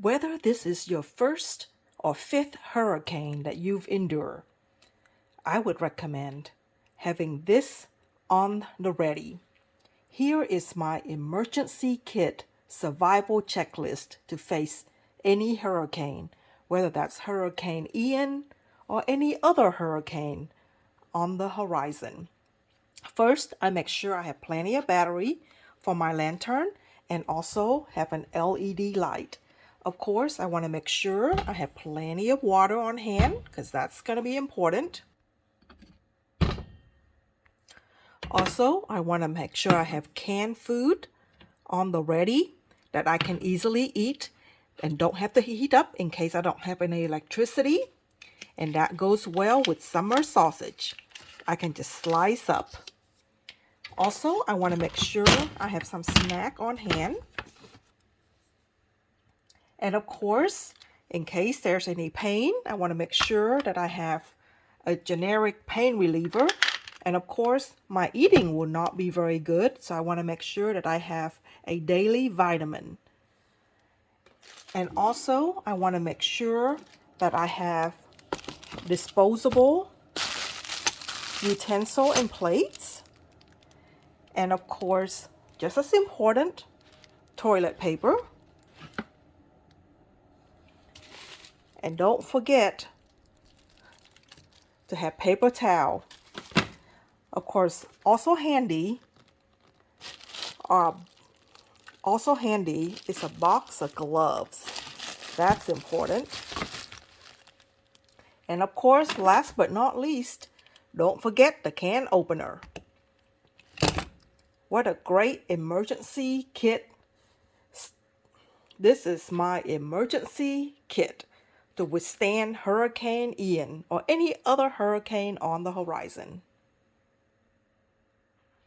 Whether this is your first or fifth hurricane that you've endured, I would recommend having this on the ready. Here is my emergency kit survival checklist to face any hurricane, whether that's Hurricane Ian or any other hurricane on the horizon. First, I make sure I have plenty of battery for my lantern and also have an LED light. Of course, I want to make sure I have plenty of water on hand because that's going to be important. Also, I want to make sure I have canned food on the ready that I can easily eat and don't have to heat up in case I don't have any electricity. And that goes well with summer sausage. I can just slice up. Also, I want to make sure I have some snack on hand. And of course, in case there's any pain, I want to make sure that I have a generic pain reliever. And of course, my eating will not be very good, so I want to make sure that I have a daily vitamin. And also, I want to make sure that I have disposable utensil and plates. And of course, just as important, toilet paper. And don't forget to have paper towel. Of course, also handy is a box of gloves. That's important. And of course, last but not least, don't forget the can opener. What a great emergency kit. This is my emergency kit to withstand Hurricane Ian or any other hurricane on the horizon.